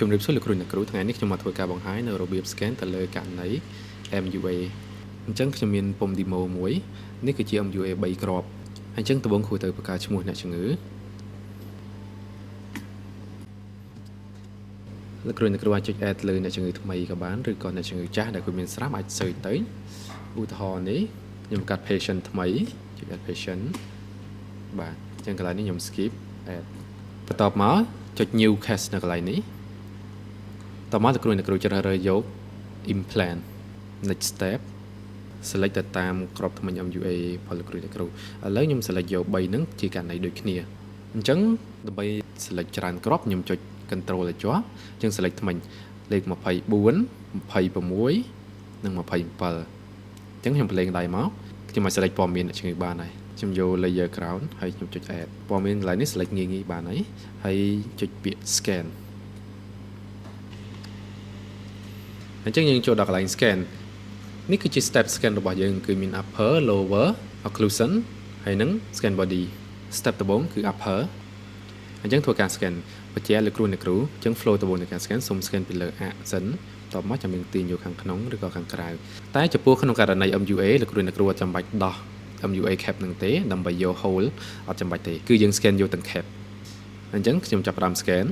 ជំរាបសួរលោកគ្រូអ្នកគ្រូថ្ងៃនេះខ្ញុំមកធ្វើការបង្ហាញនៅរបៀប scan ទៅលើករណី MUA អញ្ចឹងខ្ញុំមានពុម្ព demo មួយនេះគឺជា MUA 3គ្រាប់អញ្ចឹងដំបូងគ្រូត្រូវបង្កើតឈ្មោះអ្នកជំងឺលោកគ្រូអ្នកគ្រូអាចចុច add លើអ្នកជំងឺថ្មីក៏បានឬក៏អ្នកជំងឺចាស់ដែលគាត់មានស្រាប់អាច search ទៅឧទាហរណ៍នេះខ្ញុំបង្កើត patient ថ្មីចុច add patient បាទអញ្ចឹងកន្លែងនេះខ្ញុំ skip add បន្ទាប់មកចុច new case នៅកន្លែងនេះតមកលោកគ្រូអ្នកគ្រូជ្រើសរើសយក implant next step select ទៅតាមក្របថ្មិញ MUA ផលលោកគ្រូអ្នកគ្រូឥឡូវខ្ញុំ select យក3ហ្នឹងជាករណីដូចគ្នាអញ្ចឹងដើម្បី select ច្រើនក្របខ្ញុំចុច control ឲ្យជាប់អញ្ចឹង select ថ្មិញលេខ24 26និង27អញ្ចឹងខ្ញុំប្រឡែងដៃមកខ្ញុំឲ្យ select ព័ត៌មានអ្នកជំងឺបានហើយខ្ញុំយក layer ground ហើយខ្ញុំចុច add ព័ត៌មានកន្លែងនេះ select ងាយៗបានហើយចុចពាក្យ scan អញ្ចឹងយើងចូលដល់កន្លែង scan នេះគឺជា step scan របស់យើងគឺមាន upper lower occlusion ហើយនិង scan body step ដំបូងគឺ upper អញ្ចឹងធ្វើការ scan បញ្ជាក់លើគ្រូអ្នកគ្រូអញ្ចឹង flow ដំបូងនៃការ scan សូម scan ពីលើ អាសិនតបមកចាំយើងទាញយកខាងក្នុងឬក៏ខាងក្រៅតែចំពោះក្នុងករណី MUA លោកគ្រូអ្នកគ្រូអត់ចាំបាច់ដោះ MUA cap នឹងទេដើម្បីយក hole អត់ចាំបាច់ទេគឺយើង scan យកទាំង cap អញ្ចឹងខ្ញុំចាប់ផ្ដើម scan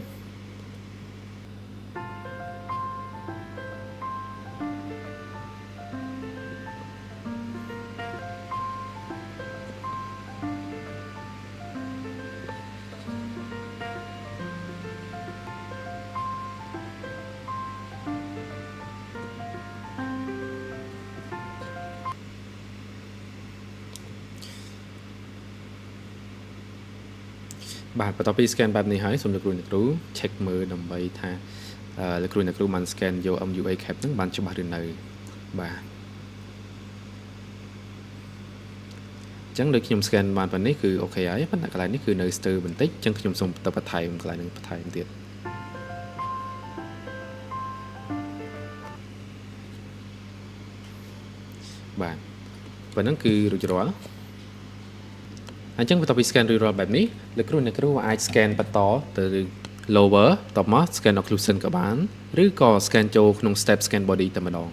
បាទបន្ទាប់ពី scan បែបនេះហើយសូមលោកគ្រូអ្នកគ្រូ check មើលដើម្បីថាលោកគ្រូអ្នកគ្រូបាន scan យក MUA cap ហ្នឹងបានច្បាស់ឬនៅបាទអញ្ចឹងដូចខ្ញុំ scan បានប៉ុណ្នេះគឺអូខេហើយប៉ុន្តែកន្លែងនេះគឺនៅស្ទើរបន្តិចអញ្ចឹងខ្ញុំសូមបន្តបន្ថែមកន្លែងហ្នឹងបន្ថែមទៀតបាទប៉ុណ្ណឹងគឺរួចរាល់អញ្ចឹងបន្ទាប់ពី scan រួចរាល់បែបនេះលោកគ្រូអ្នកគ្រូអាច scan បន្តទៅ lower តបមក scan occlusion ក៏បានឬក៏ scan ចូលក្នុង step scan body តែម្ដង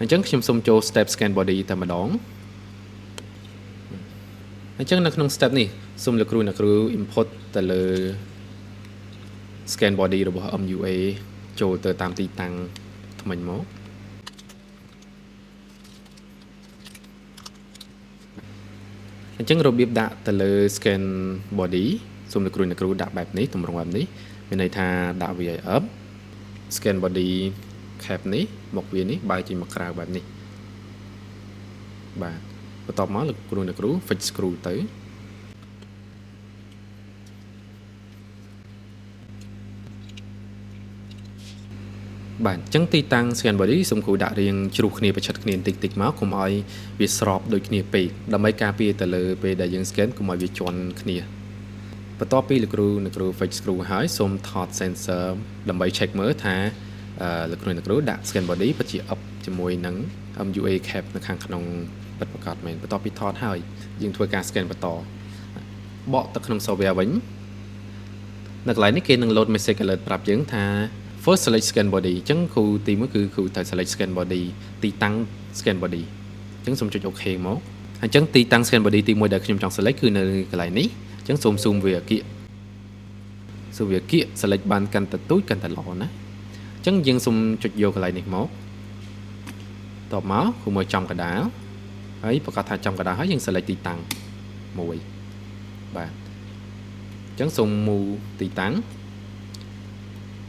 អញ្ចឹងខ្ញុំសូមចូល step scan body តែម្ដងអញ្ចឹងនៅក្នុង step នេះសូមលោកគ្រូអ្នកគ្រូ input ទៅលើ scan body របស់ MUA ចូលទៅតាមទីតាំងថ្មិញមកអញ្ចឹងរបៀបដាក់ទៅលើ scan body សូមលោកគ្រូអ្នកគ្រូដាក់បែបនេះទម្រង់បែបនេះមានន័យថាដាក់វាឲ្យ up scan body cap នេះមកវានេះបើកចេញមកក្រៅបែបនេះបាទបន្ទាប់មកលោកគ្រូអ្នកគ្រូ fix screw ទៅបាទអញ្ចឹងទីតាំង scan body សូមគ្រូដាក់រៀងជ្រុះគ្នាប្រឆិតគ្នាបន្តិចៗមកកុំឲ្យវាស្របដូចគ្នាពេកដើម្បីការពារទៅលើពេលដែលយើង scan កុំឲ្យវាជន់គ្នាបន្ទាប់ពីលោកគ្រូអ្នកគ្រូ fix screw ហើយសូមថត sensor ដើម្បី check មើលថាលោកគ្រូអ្នកគ្រូដាក់ scan body ពិតជា up ជាមួយនឹង MUA cap នៅខាងក្នុងពិតប្រាកដមែនបន្ទាប់ពីថតហើយយើងធ្វើការ scan បន្តបកទៅក្នុង software វិញនៅកន្លែងនេះគេនឹង load message alert ប្រាប់យើងថា first select scan body អញ្ចឹងគ្រូទី1គឺគ្រូត្រូវ select scan body ទីតាំង scan body អញ្ចឹងសូមចុច OK មកអញ្ចឹងទីតាំង scan body ទី1ដែលខ្ញុំចង់ select គឺនៅកន្លែងនេះអញ្ចឹងសូម zoom វាគៀក select បានកាន់តែទូចកាន់តែល្អណាអញ្ចឹងយើងសូមចុចយកកន្លែងនេះមកតបមកគ្រូមើលចំកណ្ដាលហើយប្រកាសថាចំកណ្ដាលហើយយើង select ទីតាំងមួយបាទអញ្ចឹងសូម move ទីតាំង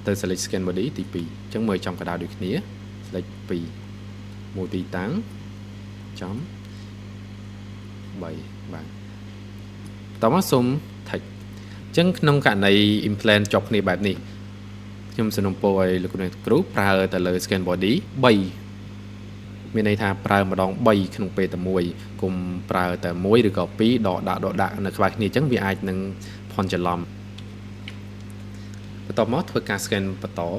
ទៅ select scan body ទី2អញ្ចឹងមើលចំកណ្ដាលដូចគ្នា select 2 move ទីតាំងចំ3បាទតោះមកសូម text អញ្ចឹងក្នុងករណី implant ជាប់គ្នាបែបនេះខ្ញុំសនុំពរឲ្យលោកគ្រូប្រើទៅលើ scan body 3មានន័យថាប្រើម្ដង3ក្នុងពេលតែមួយកុំប្រើតែ1ឬក៏2ដកដាក់នៅក្បែរគ្នាអញ្ចឹងវាអាចនឹងភ័ន្តច្រឡំបន្ទាប់មកធ្វើការ scan បន្តអ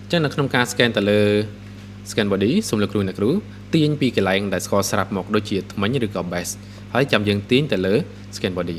ញ្ចឹងនៅក្នុងការ scan ទៅលើ scan body សូមលោកគ្រូអ្នកគ្រូទាញពីកន្លែងដែលស្គាល់ស្រាប់មកដូចជាថ្មិញឬក៏ base ហើយចាំយើងទាញទៅលើ scan body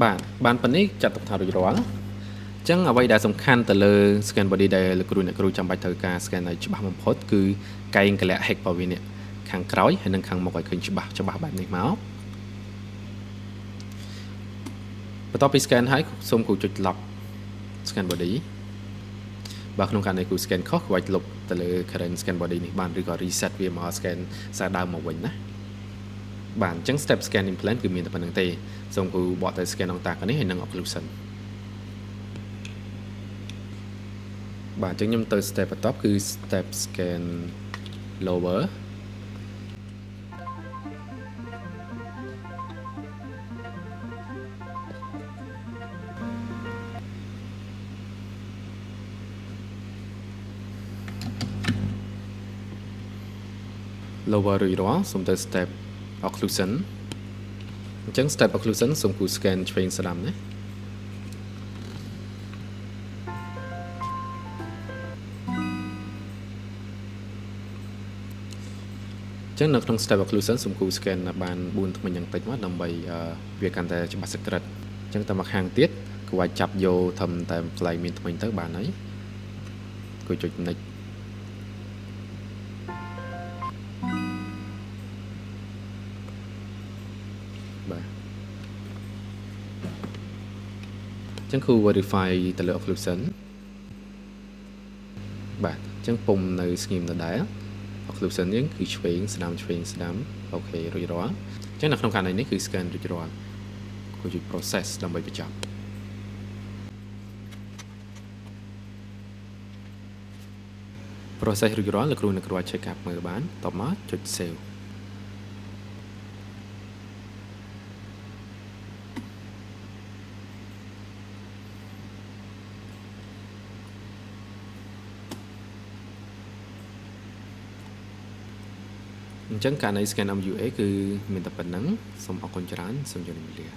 បានប៉ុណ្នេះចាត់ទុកថារួចរាល់អញ្ចឹងអ្វីដែលសំខាន់ទៅលើ scan body ដែលលោកគ្រូអ្នកគ្រូចាំបាច់ត្រូវការ scan ឲ្យច្បាស់បំផុតគឺកែងកលៈ hex របស់វានេះខាងក្រោយហើយនិងខាងមុខឲ្យឃើញច្បាស់បែបនេះមកបន្ទាប់ពី scan ហើយសូមគ្រូចុច lock scan body បើក្នុងករណីគ្រូ scan ខុសគ្រូអាចលុបទៅលើ current scan body នេះបានឬក៏ reset វាមក scan សារដើមមកវិញណាបាទអញ្ចឹង step scan implant គឺមានតែប៉ុណ្្នឹងទេសូមគ្រូបកទៅ scan អង្តាកនេះហើយនិង occlusion បាទអញ្ចឹងខ្ញុំទៅ step បន្ទាប់គឺ step scan lower lower រួចរាល់សូមទៅ step occlusion អញ្ចឹង step occlusion សូមគូ scan ឆ្វេងស្ដាំណាអញ្ចឹងនៅក្នុង step occlusion សូមគូ scan បាន4ថ្មិញយ៉ាងតិចមកដើម្បីវាកាន់តែច្បាស់សក្តិអញ្ចឹងតាមមកខាងទៀតគួរឲ្យចាប់យកធំតែកន្លែងមានថ្មិញទៅបានហើយគួរចុច nextបាទអញ្ចឹងគូ verify ទៅលើ occlusion បាទអញ្ចឹងពុំនៅស្ងៀមដដែល occlusion យើងគឺឆ្វេងស្ដាំអូខេរួចរាល់អញ្ចឹងនៅក្នុងករណីនេះគឺ scan រួចរាល់គួរជួយ process ដើម្បីបញ្ចប់ process រួចរាល់លោកគ្រូអ្នកគ្រូអាច check up មើលបានតបមកចុច save អញ្ចឹងការនៃ scan MUA គឺមានតែប៉ុណ្្នឹងសូមអរគុណច្រើនសូមជម្រាបលា